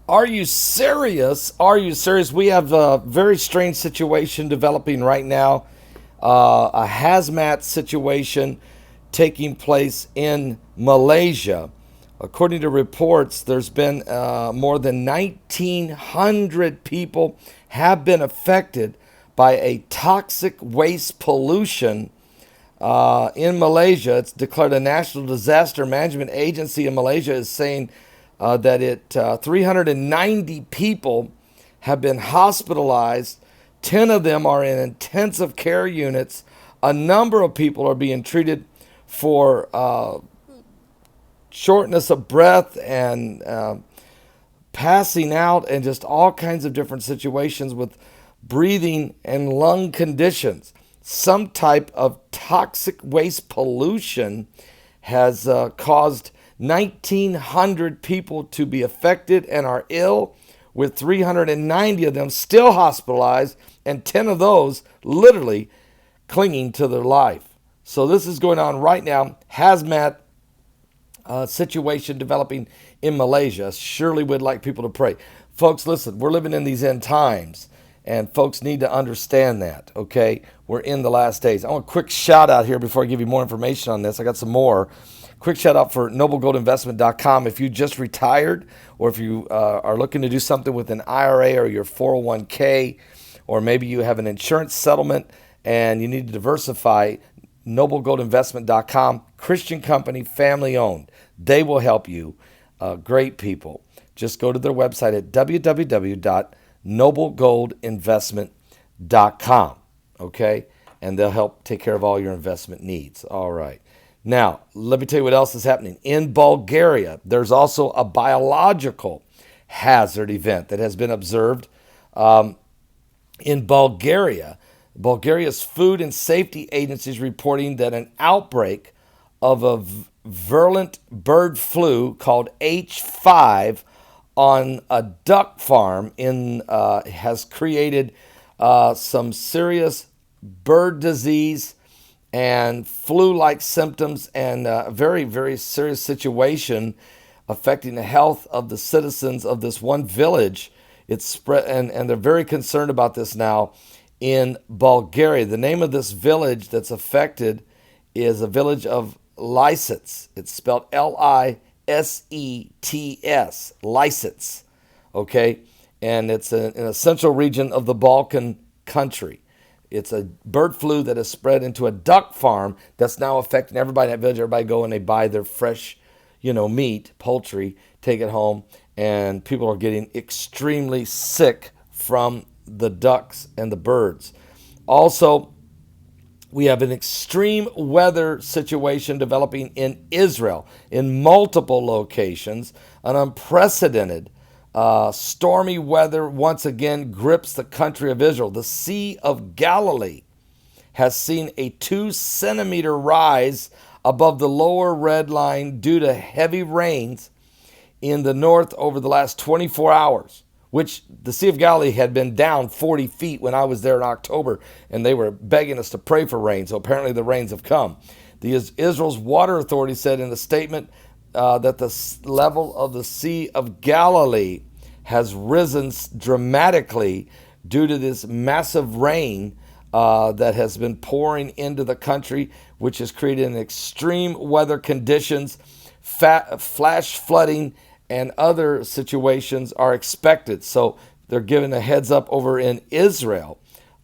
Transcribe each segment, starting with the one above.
Are you serious? Are you serious? We have a very strange situation developing right now. A hazmat situation taking place in Malaysia. According to reports, there's been more than 1,900 people have been affected by a toxic waste pollution in Malaysia. It's declared a national disaster management agency in Malaysia is saying that 390 people have been hospitalized. 10 of them are in intensive care units. A number of people are being treated for shortness of breath and passing out and just all kinds of different situations with breathing and lung conditions. Some type of toxic waste pollution has caused 1,900 people to be affected and are ill, with 390 of them still hospitalized, and 10 of those literally clinging to their life. So this is going on right now. Hazmat situation developing in Malaysia. Surely would like people to pray. Folks, listen, we're living in these end times, and folks need to understand that, okay? We're in the last days. I want a quick shout out here before I give you more information on this. I got some more. Quick shout out for noblegoldinvestment.com. If you just retired, or if you are looking to do something with an IRA or your 401k, or maybe you have an insurance settlement and you need to diversify, noblegoldinvestment.com, Christian company, family owned. They will help you. Great people. Just go to their website at www.noblegoldinvestment.com, okay? And they'll help take care of all your investment needs. All right. Now, let me tell you what else is happening. In Bulgaria, there's also a biological hazard event that has been observed in Bulgaria. Bulgaria's food and safety agency is reporting that an outbreak of a virulent bird flu called H5 on a duck farm has created some serious bird disease and flu-like symptoms, and a very, very serious situation affecting the health of the citizens of this one village. It's spread, and they're very concerned about this now in Bulgaria. The name of this village that's affected is a village of Lisets. It's spelled Lisets, Lisets, okay? And it's in a central region of the Balkan country. It's a bird flu that has spread into a duck farm that's now affecting everybody in that village. Everybody go and they buy their fresh, meat, poultry, take it home, and people are getting extremely sick from the ducks and the birds. Also, we have an extreme weather situation developing in Israel in multiple locations. An unprecedented stormy weather once again grips the country of Israel. The Sea of Galilee has seen a 2-centimeter rise above the lower red line due to heavy rains in the north over the last 24 hours, which the Sea of Galilee had been down 40 feet when I was there in October, and they were begging us to pray for rain. So apparently the rains have come. Israel's water authority said in the statement that the level of the Sea of Galilee has risen dramatically due to this massive rain that has been pouring into the country, which has created an extreme weather conditions, flash flooding, and other situations are expected. So they're giving a heads up over in Israel,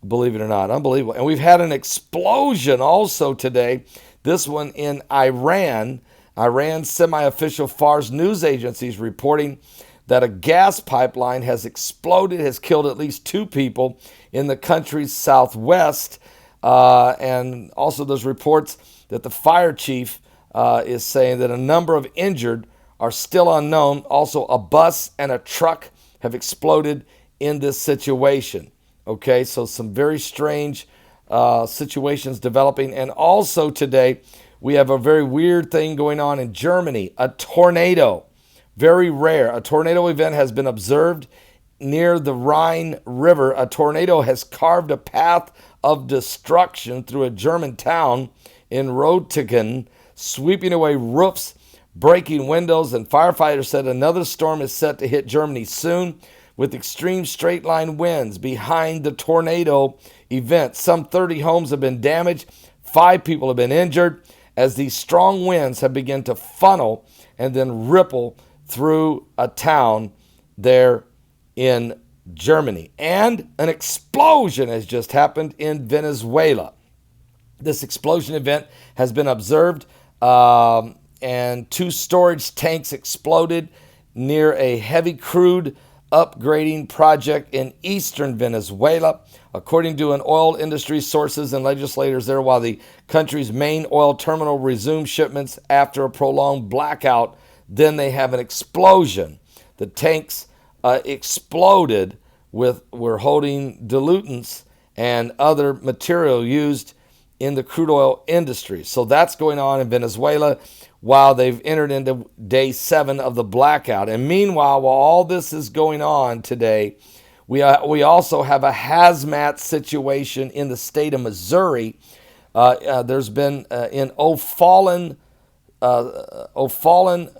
believe it or not. Unbelievable. And we've had an explosion also today, this one in Iran. Iran's semi-official Fars news agency is reporting that a gas pipeline has exploded, has killed at least 2 people in the country's southwest. And also there's reports that the fire chief is saying that a number of injured are still unknown. Also, a bus and a truck have exploded in this situation. Okay, so some very strange situations developing. And also today, we have a very weird thing going on in Germany. A tornado, very rare. A tornado event has been observed near the Rhine River. A tornado has carved a path of destruction through a German town in Rottingen, sweeping away roofs, breaking windows, and firefighters said another storm is set to hit Germany soon with extreme straight-line winds behind the tornado event. Some 30 homes have been damaged. 5 people have been injured as these strong winds have begun to funnel and then ripple through a town there in Germany. And an explosion has just happened in Venezuela. This explosion event has been observed, and 2 storage tanks exploded near a heavy crude upgrading project in eastern Venezuela, according to an oil industry sources and legislators there. While the country's main oil terminal resumed shipments after a prolonged blackout, then they have an explosion. The tanks exploded were holding dilutants and other material used in the crude oil industry. So that's going on in Venezuela while they've entered into day 7 of the blackout. And meanwhile, while all this is going on today, we also have a hazmat situation in the state of Missouri. There's been in O'Fallon,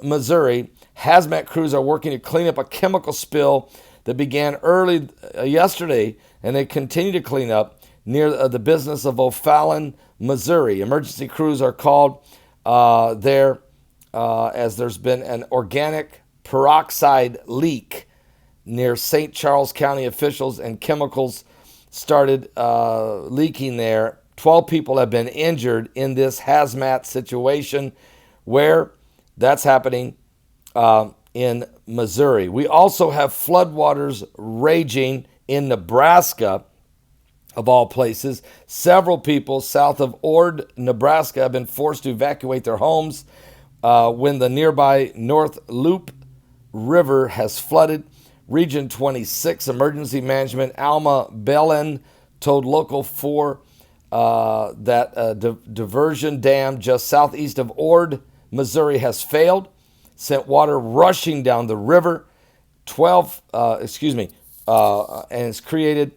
Missouri, hazmat crews are working to clean up a chemical spill that began early yesterday, and they continue to clean up near the business of O'Fallon, Missouri. Emergency crews are called there as there's been an organic peroxide leak near St. Charles County. Officials and chemicals started leaking there. 12 people have been injured in this hazmat situation where that's happening in Missouri. We also have floodwaters raging in Nebraska, of all places. Several people south of Ord, Nebraska have been forced to evacuate their homes when the nearby North Loop River has flooded. Region 26 Emergency Management Alma Belen told Local 4 that a diversion dam just southeast of Ord, Missouri has failed, sent water rushing down the river. And it's created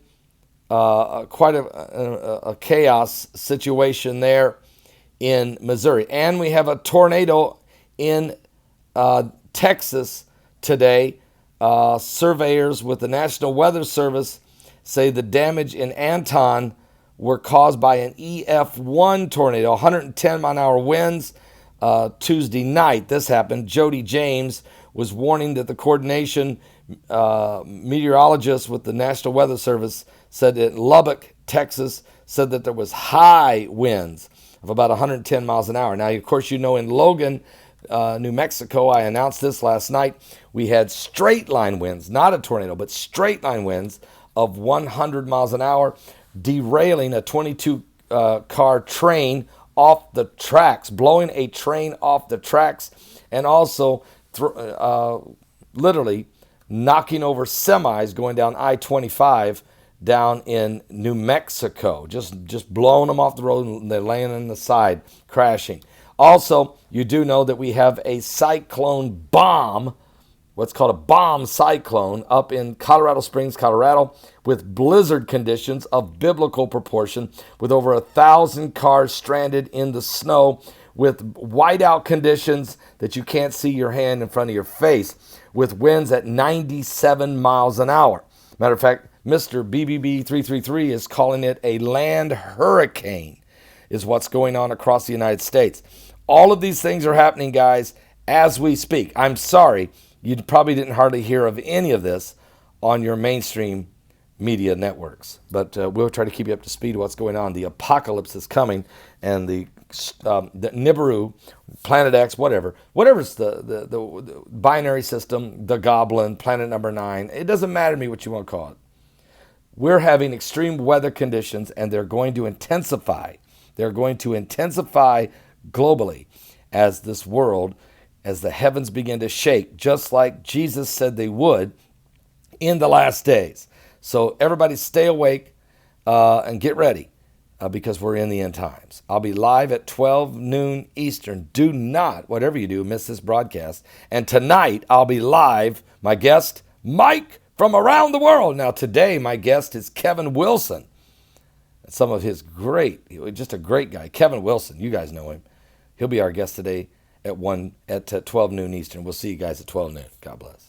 quite a chaos situation there in Missouri. And we have a tornado in Texas today. Surveyors with the National Weather Service say the damage in Anton were caused by an EF1 tornado, 110-mile-an-hour winds. Tuesday night, this happened. Jody James was warning that the coordination meteorologist with the National Weather Service said that Lubbock, Texas, said that there was high winds of about 110 miles an hour. Now, of course, you know, in Logan, New Mexico, I announced this last night, we had straight line winds, not a tornado, but straight line winds of 100 miles an hour, derailing a 22-car train off the tracks, blowing a train off the tracks, and also literally knocking over semis going down I-25 down in New Mexico, just blowing them off the road, and they're laying on the side, crashing. Also, you do know that we have a cyclone bomb, what's called a bomb cyclone, up in Colorado Springs, Colorado, with blizzard conditions of biblical proportion, with over 1,000 cars stranded in the snow, with whiteout conditions that you can't see your hand in front of your face, with winds at 97 miles an hour. Matter of fact, Mr. BBB 333 is calling it a land hurricane, is what's going on across the United States. All of these things are happening, guys, as we speak. I'm sorry, you probably didn't hardly hear of any of this on your mainstream media networks. But we'll try to keep you up to speed with what's going on. The apocalypse is coming, and the Nibiru, Planet X, whatever's the binary system, the Goblin, Planet Number 9, it doesn't matter to me what you want to call it. We're having extreme weather conditions, and they're going to intensify. They're going to intensify globally as this world, as the heavens begin to shake, just like Jesus said they would in the last days. So everybody stay awake and get ready because we're in the end times. I'll be live at 12 noon Eastern. Do not, whatever you do, miss this broadcast. And tonight I'll be live. My guest, Mike from around the world. Now today my guest is Kevin Wilson. Some of his just a great guy. Kevin Wilson, you guys know him. He'll be our guest today at 12 noon Eastern. We'll see you guys at 12 noon. God bless.